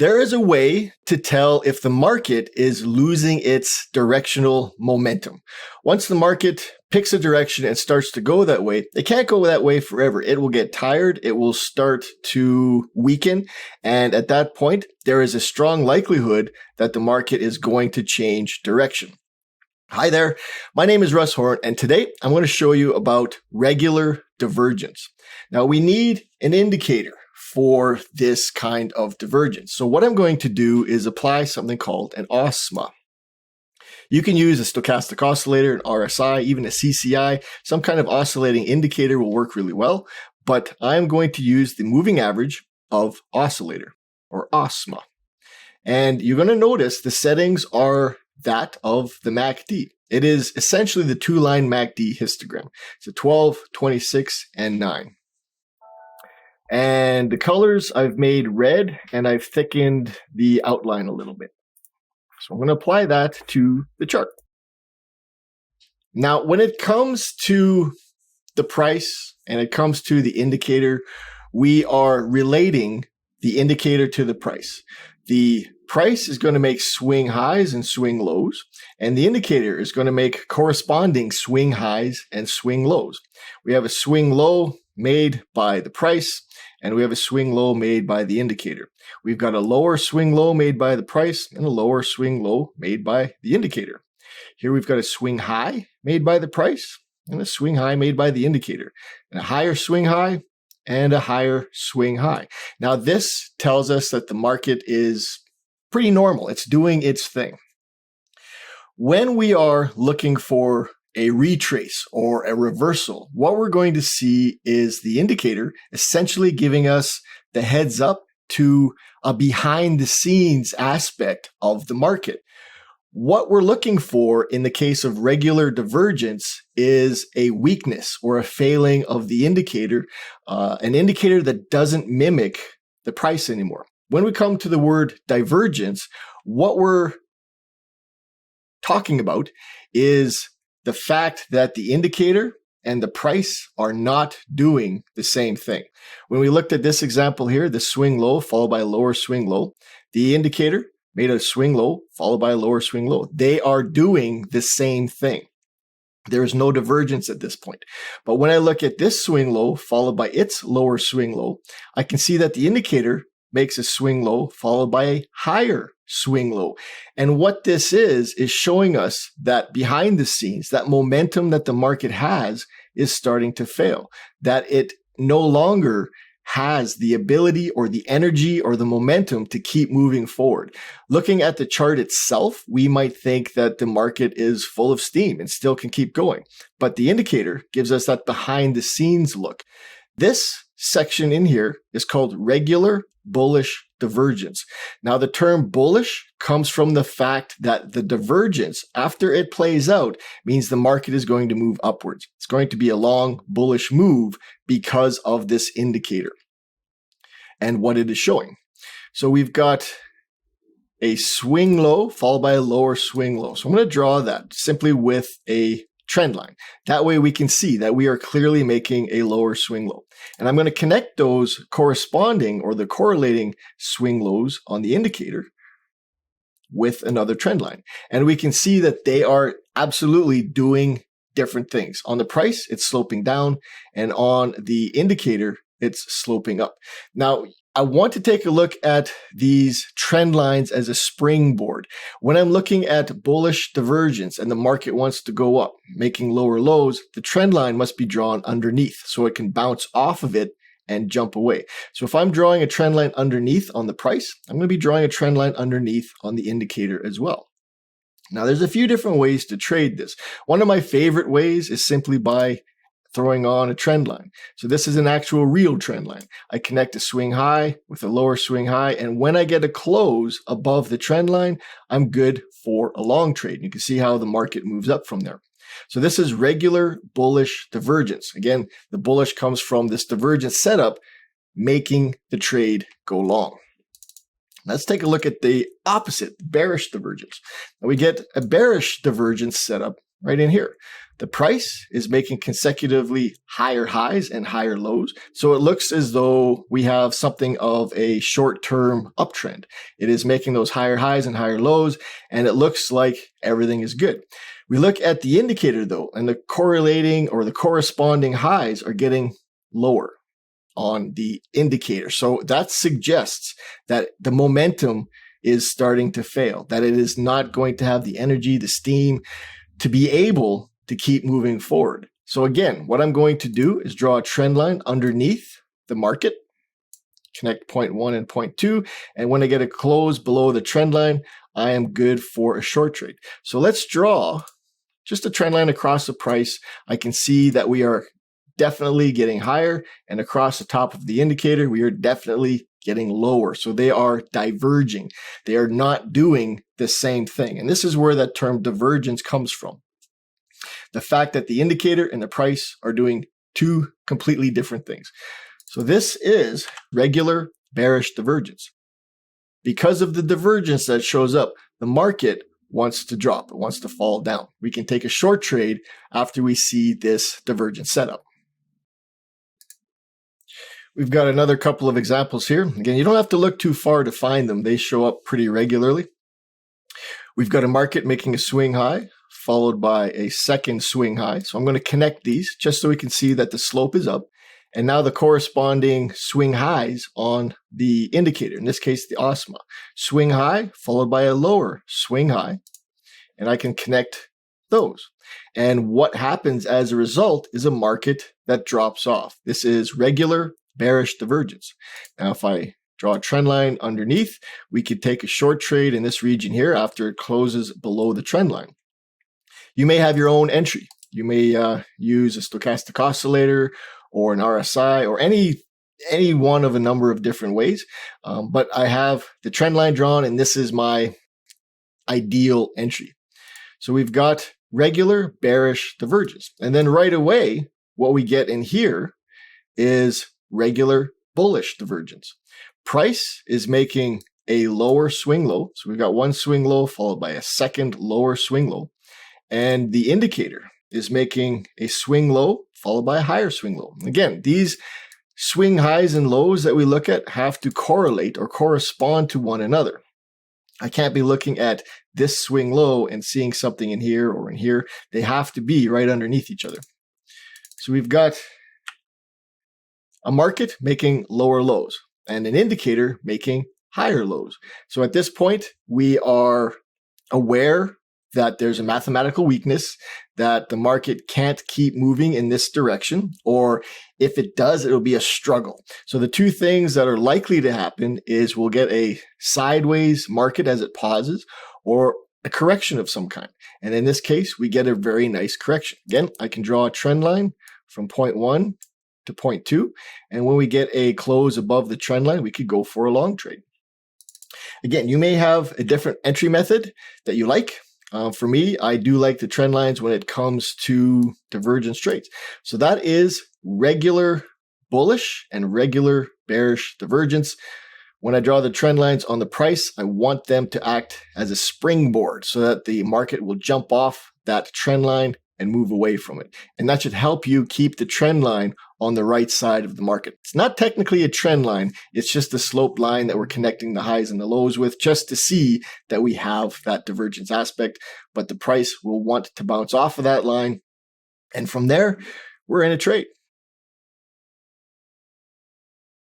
There is a way to tell if the market is losing its directional momentum. Once the market picks a direction and starts to go that way, it can't go that way forever. It will get tired. It will start to weaken. And at that point, there is a strong likelihood that the market is going to change direction. Hi there. My name is Russ Horn, and today I'm going to show you about regular divergence. Now, we need an indicator for this kind of divergence. So what I'm going to do is apply something called an OSMA. You can use a stochastic oscillator, an RSI, even a CCI. Some kind of oscillating indicator will work really well, but I'm going to use the moving average of oscillator, or OSMA. And you're going to notice the settings are that of the MACD. It is essentially the two-line MACD histogram. It's a 12, 26, and 9. And the colors I've made red, and I've thickened the outline a little bit. So I'm going to apply that to the chart. Now, when it comes to the price and it comes to the indicator, we are relating the indicator to the price. The price is going to make swing highs and swing lows, and the indicator is going to make corresponding swing highs and swing lows. We have a swing low made by the price, and we have a swing low made by the indicator. We've got a lower swing low made by the price and a lower swing low made by the indicator. Here we've got a swing high made by the price and a swing high made by the indicator, and a higher swing high and a higher swing high. Now, this tells us that the market is pretty normal. It's doing its thing. When we are looking for a retrace or a reversal, what we're going to see is the indicator essentially giving us the heads up to a behind the scenes aspect of the market. What we're looking for in the case of regular divergence is a weakness or a failing of the indicator, an indicator that doesn't mimic the price anymore. When we come to the word divergence, what we're talking about is the fact that the indicator and the price are not doing the same thing. When we looked at this example here, the swing low followed by a lower swing low, the indicator made a swing low followed by a lower swing low. They are doing the same thing. There is no divergence at this point. But when I look at this swing low followed by its lower swing low, I can see that the indicator makes a swing low followed by a higher swing low. And what this is showing us that behind the scenes, that momentum that the market has is starting to fail, that it no longer has the ability or the energy or the momentum to keep moving forward. Looking at the chart itself, we might think that the market is full of steam and still can keep going. But the indicator gives us that behind the scenes look. This section in here is called regular bullish divergence. Now, the term bullish comes from the fact that the divergence, after it plays out, means the market is going to move upwards. It's going to be a long bullish move because of this indicator and what it is showing. So we've got a swing low followed by a lower swing low. So I'm going to draw that simply with a trend line. That way we can see that we are clearly making a lower swing low. And I'm going to connect those corresponding or the correlating swing lows on the indicator with another trend line. And we can see that they are absolutely doing different things. On the price, it's sloping down, and on the indicator, it's sloping up. Now, I want to take a look at these trend lines as a springboard. When I'm looking at bullish divergence and the market wants to go up, making lower lows, the trend line must be drawn underneath so it can bounce off of it and jump away. So if I'm drawing a trend line underneath on the price, I'm going to be drawing a trend line underneath on the indicator as well. Now, there's a few different ways to trade this. One of my favorite ways is simply by throwing on a trend line. So this is an actual real trend line. I connect a swing high with a lower swing high, and when I get a close above the trend line, I'm good for a long trade. You can see how the market moves up from there. So this is regular bullish divergence. Again, the bullish comes from this divergence setup, making the trade go long. Let's take a look at the opposite, bearish divergence. Now we get a bearish divergence setup right in here. The price is making consecutively higher highs and higher lows. So it looks as though we have something of a short-term uptrend. It is making those higher highs and higher lows, and it looks like everything is good. We look at the indicator though, and the correlating or the corresponding highs are getting lower on the indicator. So that suggests that the momentum is starting to fail, that it is not going to have the energy, the steam to be able to keep moving forward. So again, what I'm going to do is draw a trend line underneath the market, connect point 1 and point 2. And when I get a close below the trend line, I am good for a short trade. So let's draw just a trend line across the price. I can see that we are definitely getting higher, and across the top of the indicator, we are definitely getting lower. So they are diverging. They are not doing the same thing. And this is where that term divergence comes from. The fact that the indicator and the price are doing two completely different things. So this is regular bearish divergence. Because of the divergence that shows up, the market wants to drop. It wants to fall down. We can take a short trade after we see this divergence setup. We've got another couple of examples here. Again, you don't have to look too far to find them. They show up pretty regularly. We've got a market making a swing high, followed by a second swing high. So I'm going to connect these just so we can see that the slope is up. And now the corresponding swing highs on the indicator, in this case, the OSMA. Swing high, followed by a lower swing high. And I can connect those. And what happens as a result is a market that drops off. This is regular bearish divergence. Now, if I draw a trend line underneath, we could take a short trade in this region here after it closes below the trend line. You may have your own entry. You may use a stochastic oscillator or an RSI or any one of a number of different ways. But I have the trend line drawn, and this is my ideal entry. So we've got regular bearish divergence. And then right away, what we get in here is regular bullish divergence. Price is making a lower swing low. So we've got one swing low followed by a second lower swing low. And the indicator is making a swing low followed by a higher swing low. Again, these swing highs and lows that we look at have to correlate or correspond to one another. I can't be looking at this swing low and seeing something in here or in here. They have to be right underneath each other. So we've got a market making lower lows and an indicator making higher lows. So at this point, we are aware that there's a mathematical weakness, that the market can't keep moving in this direction, or if it does, it'll be a struggle. So the two things that are likely to happen is we'll get a sideways market as it pauses, or a correction of some kind. And in this case, we get a very nice correction. Again, I can draw a trend line from point 1 to point 2. And when we get a close above the trend line, we could go for a long trade. Again, you may have a different entry method that you like. For me, I do like the trend lines when it comes to divergence trades. So that is regular bullish and regular bearish divergence. When I draw the trend lines on the price, I want them to act as a springboard so that the market will jump off that trend line and move away from it. And that should help you keep the trend line on the right side of the market. It's not technically a trend line. It's just the slope line that we're connecting the highs and the lows with, just to see that we have that divergence aspect. But the price will want to bounce off of that line. And from there, we're in a trade.